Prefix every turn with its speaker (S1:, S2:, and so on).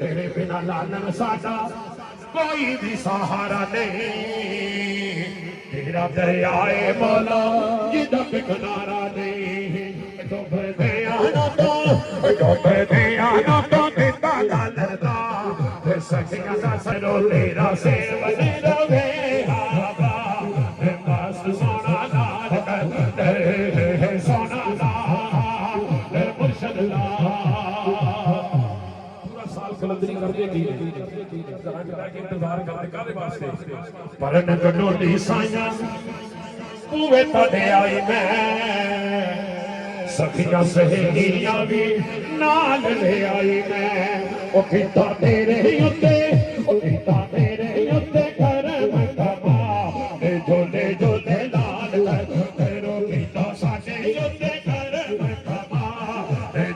S1: तेरे बिना लालन साडा कोई भी सहारा नहीं, तेरा दरियाए मौला जिदा पे किनारा नहीं। डुबदे आना तो दिता गलदा सखियां दा सरो तेरा सेवन रवे आबा मस्त सोना नाल कर सोना नाल मुर्शद ला पूरा साल कलंदरी कर देगी इंतजार कर कादे वास्ते परन गडोली साइयां पूवे तड़े आई मैं सखियां सहेलियां भी नाल ले आई मैं ओ किता तेरे उत्ते ओ किता तेरे उत्ते करम कमा झोले जो